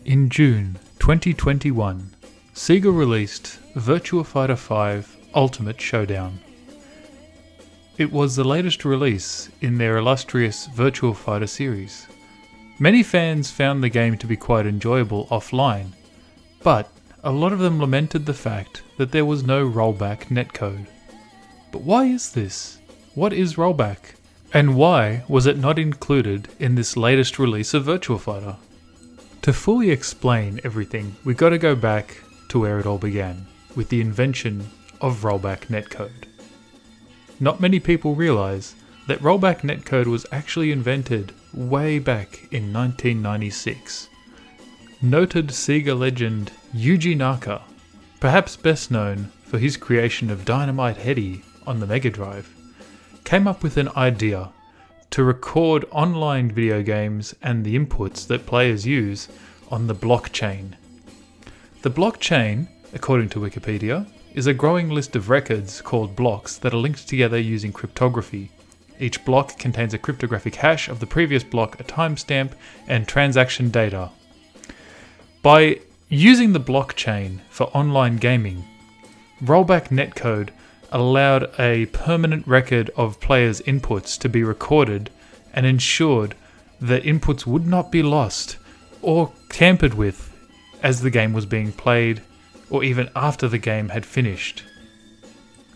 In June 2021, Sega released Virtua Fighter 5 Ultimate Showdown. It was the latest release in their illustrious Virtua Fighter series. Many fans found the game to be quite enjoyable offline, but a lot of them lamented the fact that there was no Rollback Netcode. But why is this? What is Rollback? And why was it not included in this latest release of Virtua Fighter? To fully explain everything, we got to go back to where it all began, with the invention of Rollback Netcode. Not many people realise that Rollback Netcode was actually invented way back in 1996. Noted Sega legend Yuji Naka, perhaps best known for his creation of Dynamite Headdy on the Mega Drive, came up with an idea to record online video games and the inputs that players use on the blockchain. The blockchain, according to Wikipedia, is a growing list of records called blocks that are linked together using cryptography. Each block contains a cryptographic hash of the previous block, a timestamp, and transaction data. By using the blockchain for online gaming, Rollback Netcode allowed a permanent record of players' inputs to be recorded and ensured that inputs would not be lost or tampered with as the game was being played or even after the game had finished.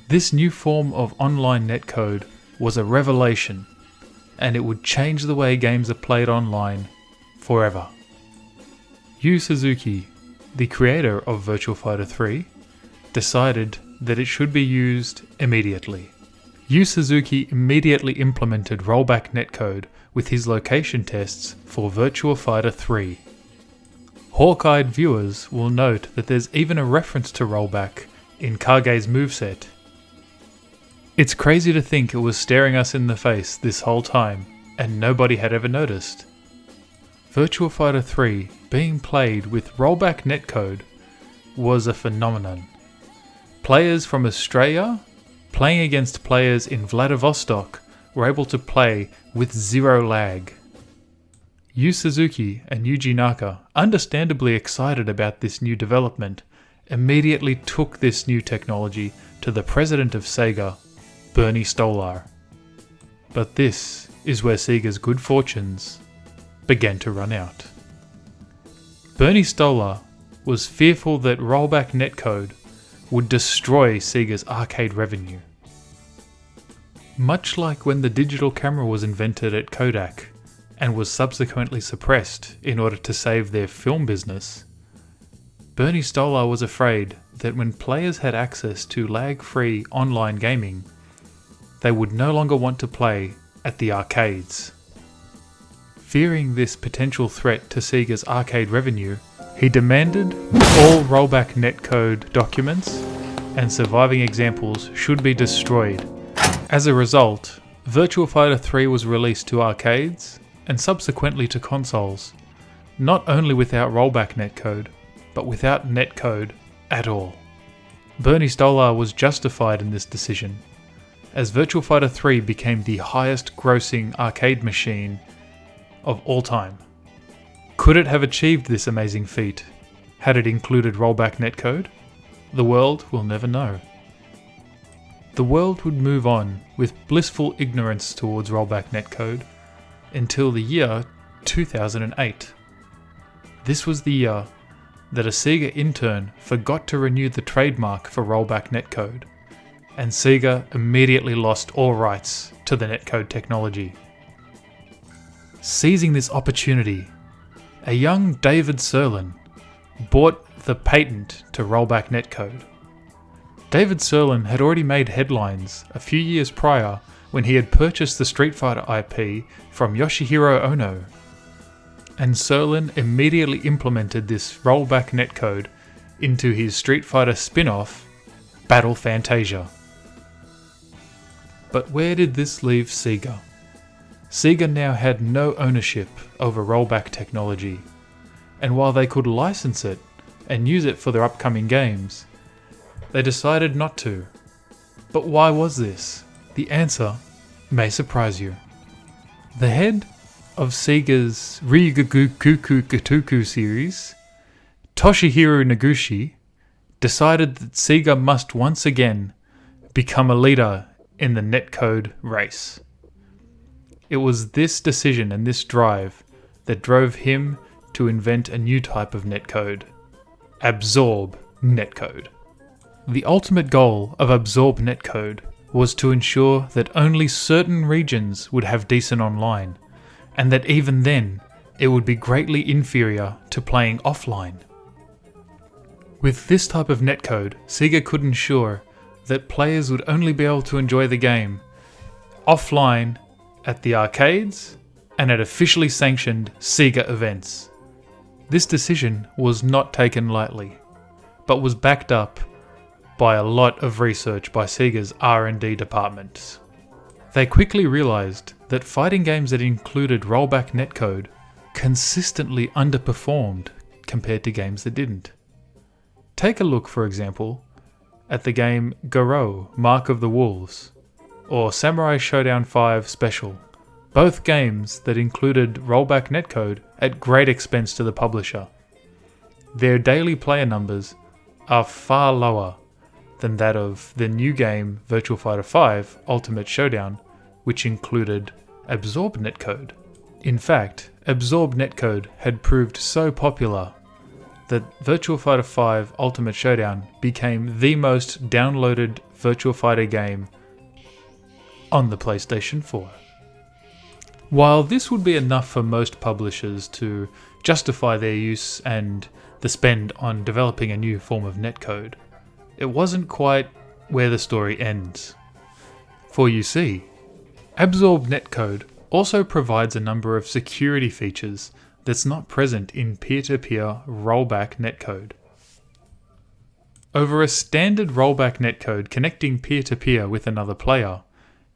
This new form of online netcode was a revelation, and it would change the way games are played online forever. Yu Suzuki, the creator of Virtua Fighter 3, decided that it should be used immediately. Yu Suzuki immediately implemented Rollback Netcode with his location tests for Virtua Fighter 3. Hawk-eyed viewers will note that there's even a reference to Rollback in Kage's moveset. It's crazy to think it was staring us in the face this whole time and nobody had ever noticed. Virtua Fighter 3 being played with Rollback Netcode was a phenomenon. Players from Australia playing against players in Vladivostok were able to play with zero lag. Yu Suzuki and Yuji Naka, understandably excited about this new development, immediately took this new technology to the president of Sega, Bernie Stolar. But this is where Sega's good fortunes began to run out. Bernie Stolar was fearful that Rollback Netcode would destroy Sega's arcade revenue. Much like when the digital camera was invented at Kodak and was subsequently suppressed in order to save their film business, Bernie Stolar was afraid that when players had access to lag-free online gaming, they would no longer want to play at the arcades. Fearing this potential threat to Sega's arcade revenue, he demanded all Rollback Netcode documents and surviving examples should be destroyed. As a result, Virtua Fighter 3 was released to arcades and subsequently to consoles, not only without Rollback Netcode, but without netcode at all. Bernie Stolar was justified in this decision, as Virtua Fighter 3 became the highest grossing arcade machine of all time. Could it have achieved this amazing feat had it included Rollback Netcode? The world will never know. The world would move on with blissful ignorance towards Rollback Netcode until the year 2008. This was the year that a Sega intern forgot to renew the trademark for Rollback Netcode, and Sega immediately lost all rights to the netcode technology. Seizing this opportunity, a young David Sirlin bought the patent to Rollback Netcode. David Sirlin had already made headlines a few years prior when he had purchased the Street Fighter IP from Yoshihiro Ono, and Sirlin immediately implemented this Rollback Netcode into his Street Fighter spin-off, Battle Fantasia. But where did this leave Sega? Sega now had no ownership over Rollback technology, and while they could license it and use it for their upcoming games, they decided not to. But why was this? The answer may surprise you. The head of Sega's Ryugugukukukutuku series, Toshihiro Noguchi decided that Sega must once again become a leader in the netcode race. It was this decision and this drive that drove him to invent a new type of netcode, Absorb Netcode. The ultimate goal of Absorb Netcode was to ensure that only certain regions would have decent online, and that even then, it would be greatly inferior to playing offline. With this type of netcode, Sega could ensure that players would only be able to enjoy the game offline at the arcades and at officially sanctioned Sega events. This decision was not taken lightly, but was backed up by a lot of research by Sega's R&D department. They quickly realized that fighting games that included Rollback Netcode consistently underperformed compared to games that didn't. Take a look, for example, at the game Garou: Mark of the Wolves, or Samurai Showdown 5 Special, both games that included Rollback Netcode at great expense to the publisher. Their daily player numbers are far lower than that of the new game Virtua Fighter 5 Ultimate Showdown, which included Absorb Netcode. In fact, Absorb Netcode had proved so popular that Virtua Fighter 5 Ultimate Showdown became the most downloaded Virtua Fighter game on the PlayStation 4. While this would be enough for most publishers to justify their use and the spend on developing a new form of netcode, it wasn't quite where the story ends. For you see, Absorb Netcode also provides a number of security features that's not present in peer-to-peer Rollback Netcode. Over a standard Rollback Netcode connecting peer-to-peer with another player,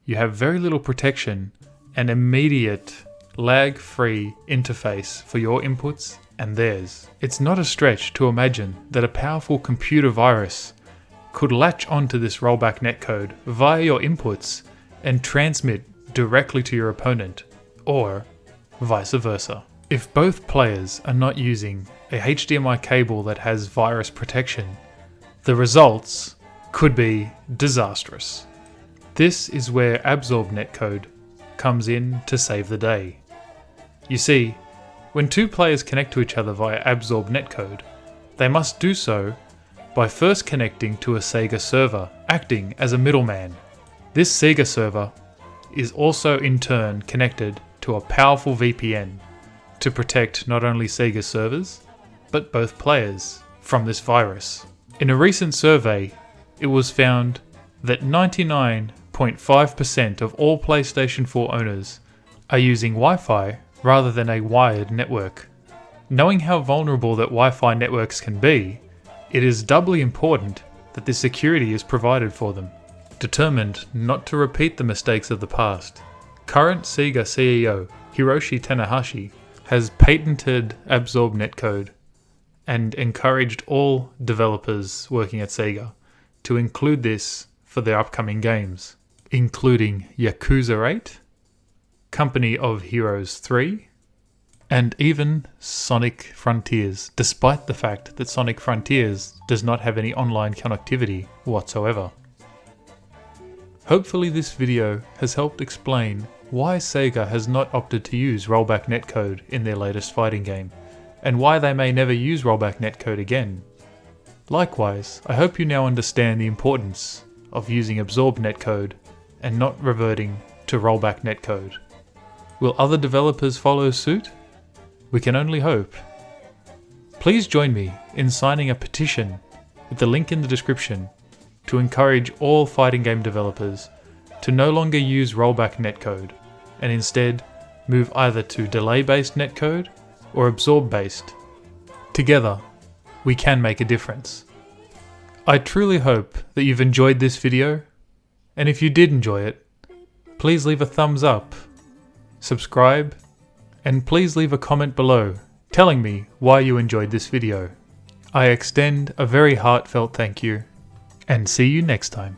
you have very little protection and immediate lag-free interface for your inputs and theirs. It's not a stretch to imagine that a powerful computer virus could latch onto this Rollback Netcode via your inputs and transmit directly to your opponent, or vice versa. If both players are not using a HDMI cable that has virus protection, the results could be disastrous. This is where Absorb Netcode comes in to save the day. You see, when two players connect to each other via Absorb Netcode, they must do so by first connecting to a Sega server, acting as a middleman. This Sega server is also in turn connected to a powerful VPN to protect not only Sega servers, but both players from this virus. In a recent survey, it was found that 99.5% of all PlayStation 4 owners are using Wi-Fi rather than a wired network. Knowing how vulnerable that Wi-Fi networks can be, it is doubly important that this security is provided for them. Determined not to repeat the mistakes of the past, current Sega CEO Hiroshi Tanahashi has patented Absorb Netcode and encouraged all developers working at Sega to include this for their upcoming games, including Yakuza 8, Company of Heroes 3, and even Sonic Frontiers, despite the fact that Sonic Frontiers does not have any online connectivity whatsoever. Hopefully this video has helped explain why Sega has not opted to use Rollback Netcode in their latest fighting game, and why they may never use Rollback Netcode again. Likewise, I hope you now understand the importance of using Absorb Netcode and not reverting to Rollback Netcode. Will other developers follow suit? We can only hope. Please join me in signing a petition with the link in the description to encourage all fighting game developers to no longer use Rollback Netcode and instead move either to delay-based netcode or absorb-based. Together, we can make a difference. I truly hope that you've enjoyed this video, and if you did enjoy it, please leave a thumbs up, subscribe, and please leave a comment below telling me why you enjoyed this video. I extend a very heartfelt thank you, and see you next time.